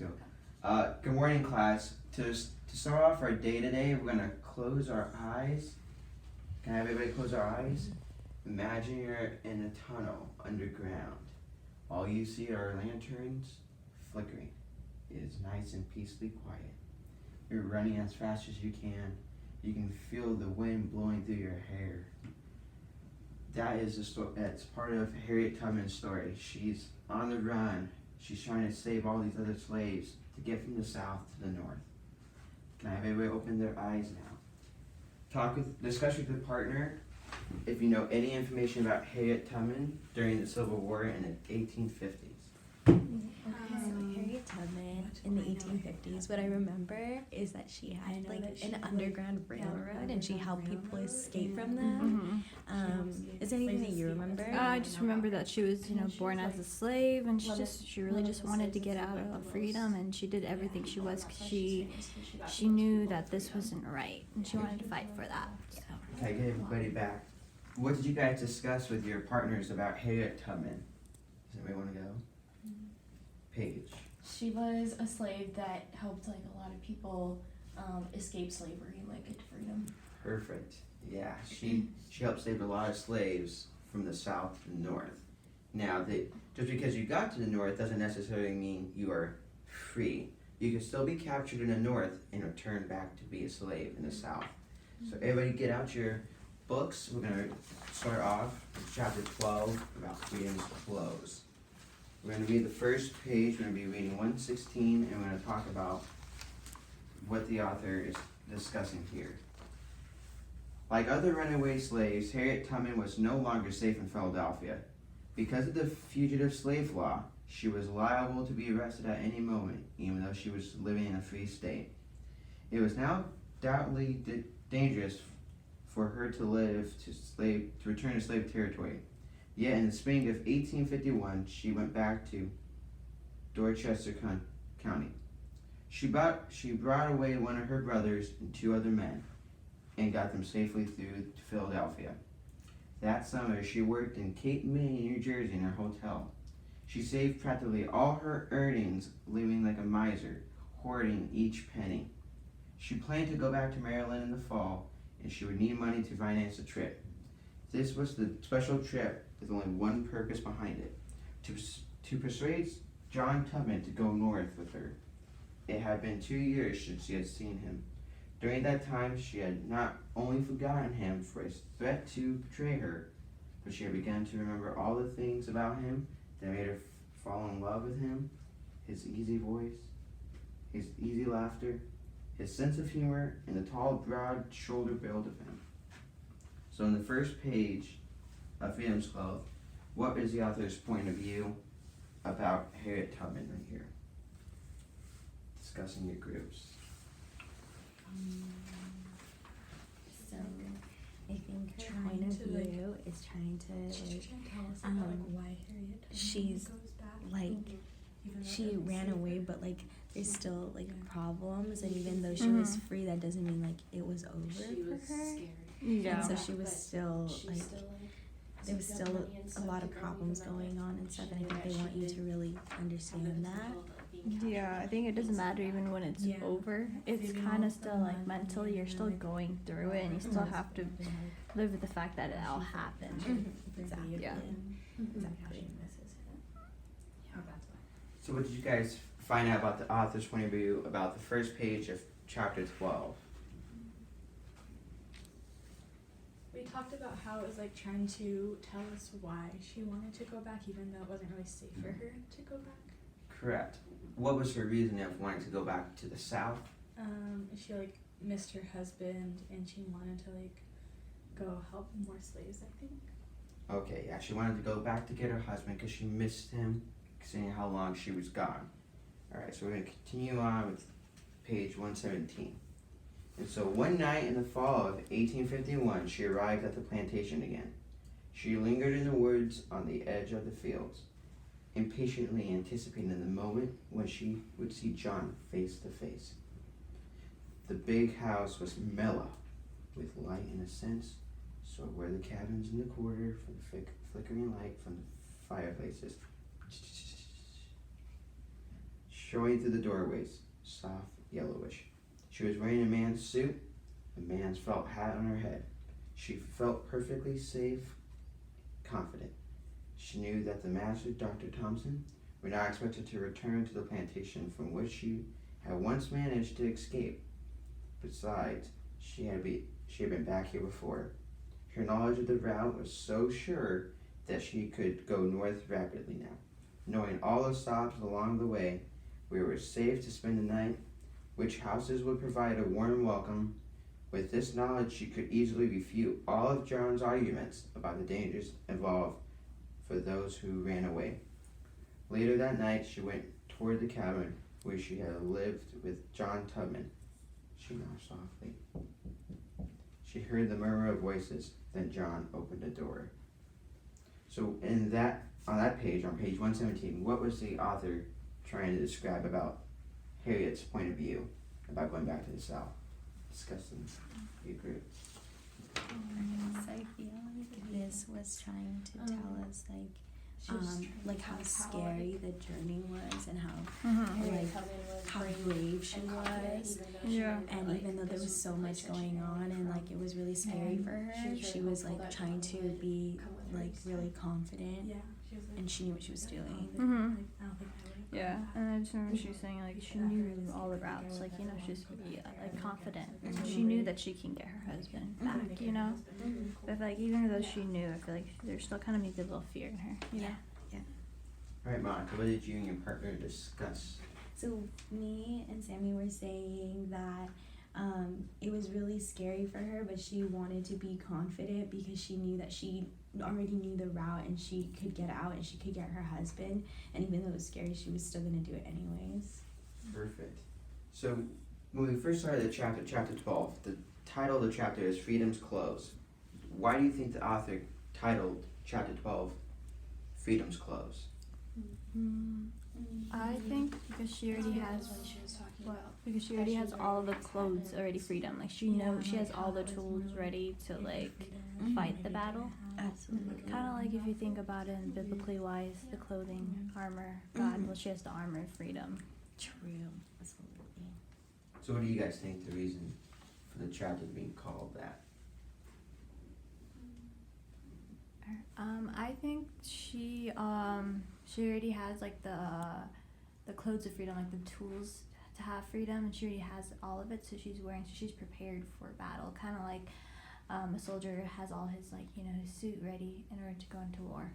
Let's go. Good morning, class. To start off our day today, we're gonna close our eyes. Can I have everybody close our eyes? Imagine you're in a tunnel underground. All you see are lanterns flickering. It is nice and peacefully quiet. You're running as fast as you can. You can feel the wind blowing through your hair. That is the story. That's part of Harriet Tubman's story. She's on the run. She's trying to save all these other slaves to get from the south to the north. Can I have everybody open their eyes now? Discuss with your partner if you know any information about Harriet Tubman during the Civil War in the 1850s. So Harriet Tubman in the 1850s, what I remember is that she had like an underground railroad and she helped people escape from them. Is there anything that you remember? I just remember that she was, born as a slave, and she really just wanted to get out of freedom, and she did everything she was 'cause she knew that this wasn't right, and she wanted to fight for that. So. Okay, get everybody back. What did you guys discuss with your partners about Harriet Tubman? Does anybody want to go? Paige. She was a slave that helped like a lot of people escape slavery and like get to freedom. Perfect. Yeah, she helped save a lot of slaves from the south to the north. Now, just because you got to the north doesn't necessarily mean you are free. You can still be captured in the north and return back to be a slave in the south. So everybody get out your books. We're going to start off with chapter 12 about freedom's clothes. We're going to read the first page. We're going to be reading 116, and we're going to talk about what the author is discussing here. Like other runaway slaves, Harriet Tubman was no longer safe in Philadelphia. Because of the fugitive slave law, she was liable to be arrested at any moment, even though she was living in a free state. It was now doubtfully dangerous for her to return to slave territory. Yet in the spring of 1851, she went back to Dorchester County. She brought away one of her brothers and two other men and got them safely through to Philadelphia. That summer, she worked in Cape May, New Jersey in her hotel. She saved practically all her earnings, living like a miser, hoarding each penny. She planned to go back to Maryland in the fall, and she would need money to finance the trip. This was the special trip with only one purpose behind it, to persuade John Tubman to go north with her. It had been 2 years since she had seen him. During that time, she had not only forgotten him for his threat to betray her, but she had begun to remember all the things about him that made her fall in love with him. His easy voice, his easy laughter, his sense of humor, and the tall, broad shoulder build of him. So in the first page of Freedom's Clothes, what is the author's point of view about Harriet Tubman right here? Discussing your groups. So I think her point of view is trying to why Harriet she's goes back. like Even though she it was ran safe. away, but like there's still like problems, and even though she was free, that doesn't mean like it was over She for was her. scared. Yeah. And so she was But still She like still, there was saved still up money and a stuff lot to of go problems with her going on and stuff, and I She think knew they that want she you to did really have understand the that. potential of being Yeah, I captured think it doesn't and matter stuff. even when it's Yeah. over. It's Figuring kind of out still the like money mentally, you're and, still like, going through it, and you still have to live with the fact that it all happened. Exactly. Yeah. Exactly. She misses him. Yeah, that's why. So what did you guys find out about the author's point of view about the first page of chapter 12? We talked about how it was like trying to tell us why she wanted to go back, even though it wasn't really safe for her to go back. Correct. What was her reason of wanting to go back to the south? She like missed her husband and she wanted to like go help more slaves, I think. Okay, yeah, she wanted to go back to get her husband because she missed him, seeing how long she was gone. Alright, so we're going to continue on with page 117. And so one night in the fall of 1851, she arrived at the plantation again. She lingered in the woods on the edge of the fields, impatiently anticipating the moment when she would see John face to face. The big house was mellow, with light in a sense, so were the cabins in the quarter for the flickering light from the fireplaces. showing through the doorways, soft yellowish. She was wearing a man's suit, a man's felt hat on her head. She felt perfectly safe, confident. She knew that the master, Dr. Thompson, were not expected to return to the plantation from which she had once managed to escape. Besides, she had been back here before. Her knowledge of the route was so sure that she could go north rapidly now. Knowing all the stops along the way, we were safe to spend the night, which houses would provide a warm welcome. With this knowledge, she could easily refute all of John's arguments about the dangers involved for those who ran away. Later that night, she went toward the cabin where she had lived with John Tubman. She knocked softly. She heard the murmur of voices. Then John opened the door. So on that page, on page 117, what was the author trying to describe about Harriet's point of view about going back to the South? Discussing your group. So I feel like this was trying to tell us like how scary the journey was and how brave she was. Yeah. And even though there was so much going on and like it was really scary for her, she was like trying to be like really confident Yeah, she was like, and she knew what she was doing. Mhm. I don't think I would. Yeah, and I just remember she was saying like she knew all the routes, like you know she's like confident, and she knew that she can get her husband back, you know. But like even though she knew, I feel like there still kind of maybe a little fear in her, you know. Alright, Monica, what did you and your partner discuss? So me and Sammy were saying that it was really scary for her, but she wanted to be confident because she knew that she already knew the route and she could get out and she could get her husband. And even though it was scary, she was still gonna do it anyways. Perfect. So when we first started the chapter 12, the title of the chapter is Freedom's Close. Why do you think the author titled chapter 12 Freedom's Close? I think because she already has because she already has all of the clothes already freedom. Like she knows she has all the tools ready to like fight the battle. Absolutely. Kind of like if you think about it in biblically wise, the clothing, armor, God. Well, she has the armor of freedom. True. Absolutely. So what do you guys think the reason for the chapter being called that? I think she already has like the clothes of freedom, like the tools to have freedom, and she already has all of it. So she's prepared for battle, kind of like a soldier has all his his suit ready in order to go into war.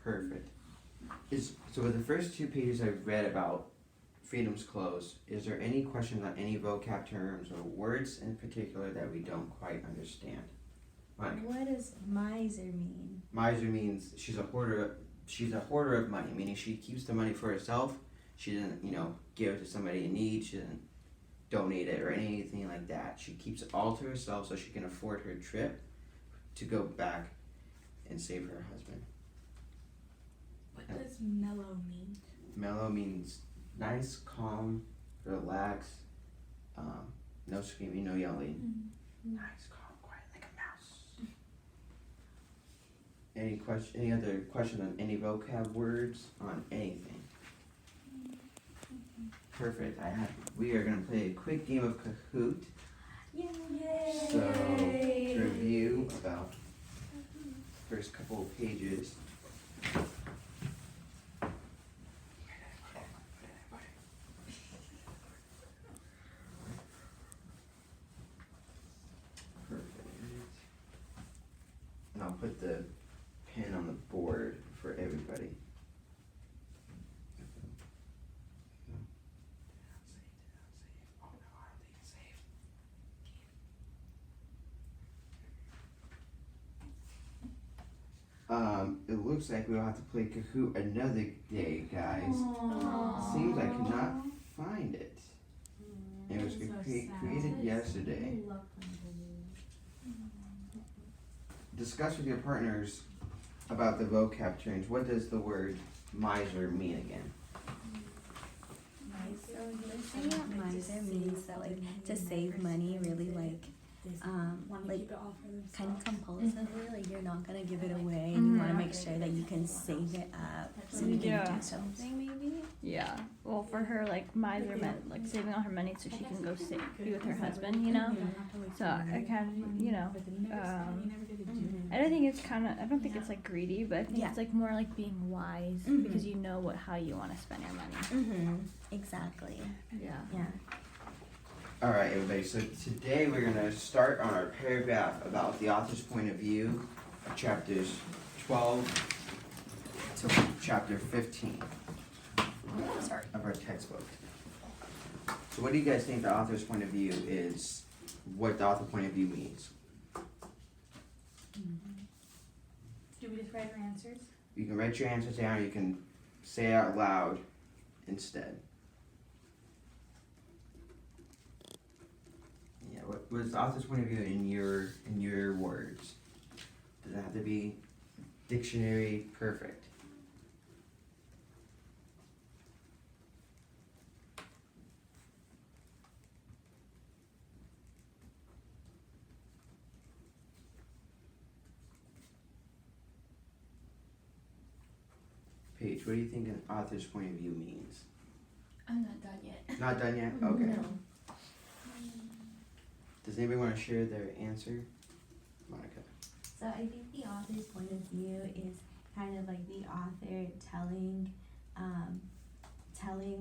Perfect. So with the first 2 pages I've read about Freedom's Close, is there any question on any vocab terms or words in particular that we don't quite understand? Mike? What does miser mean? Miser means she's a hoarder of money, meaning she keeps the money for herself. She doesn't, give it to somebody in need. She doesn't donate it or anything like that. She keeps it all to herself so she can afford her trip to go back and save her husband. What does mellow mean? Mellow means nice, calm, relaxed, no screaming, no yelling. Nice, calm, quiet like a mouse. Any other questions on any vocab words on anything? Perfect. We are gonna play a quick game of Kahoot. Yay! So to review about first couple of pages. Perfect. And I'll put the pen on the board for everybody. It looks like we'll have to play Kahoot another day, guys. Seems I cannot find it. It was created yesterday. Discuss with your partners about the vocab terms. What does the word miser mean again? So you're saying that miser means that like to save money really like Want to like keep it all for themselves. kind of compulsively, like you're not gonna give it away, and you want to make sure that you can save it up so you can Yeah. do something maybe. Yeah. Well, for her, like miser meant like saving all her money so she can go be with her husband, you know. So I kind of, you know, I don't think it's kind of. I don't think it's like greedy, but I think Yeah. it's like more like being wise Mhm. because you know how you want to spend your money. Mm-hmm. Exactly. Yeah. Yeah. Alright, everybody, so today we're going to start on our paragraph about the author's point of view of chapters 12 to chapter 15 Sorry. of our textbook. So what do you guys think the author's point of view is, what the author point of view means? Do we just write our answers? You can write your answers down, or you can say it out loud instead. Yeah, what was the author's point of view in your words? Does it have to be dictionary perfect? Paige, what do you think an author's point of view means? I'm not done yet. Not done yet? Okay. No. Does anybody want to share their answer? Monica. So I think the author's point of view is kind of like the author telling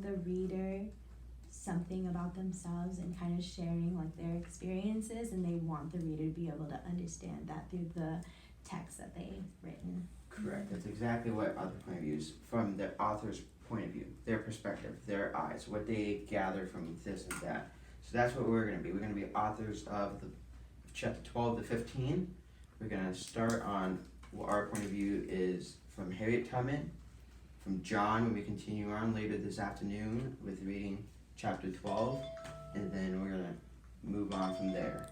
the reader something about themselves and kind of sharing like their experiences, and they want the reader to be able to understand that through the text that they've written. Correct. That's exactly what author point of view is, from the author's point of view, their perspective, their eyes, what they gather from this and that. So that's what we're going to be. We're going to be authors of the chapter 12 to 15. We're going to start on what our point of view is from Harriet Tubman, from John when we continue on later this afternoon with reading chapter 12, and then we're going to move on from there.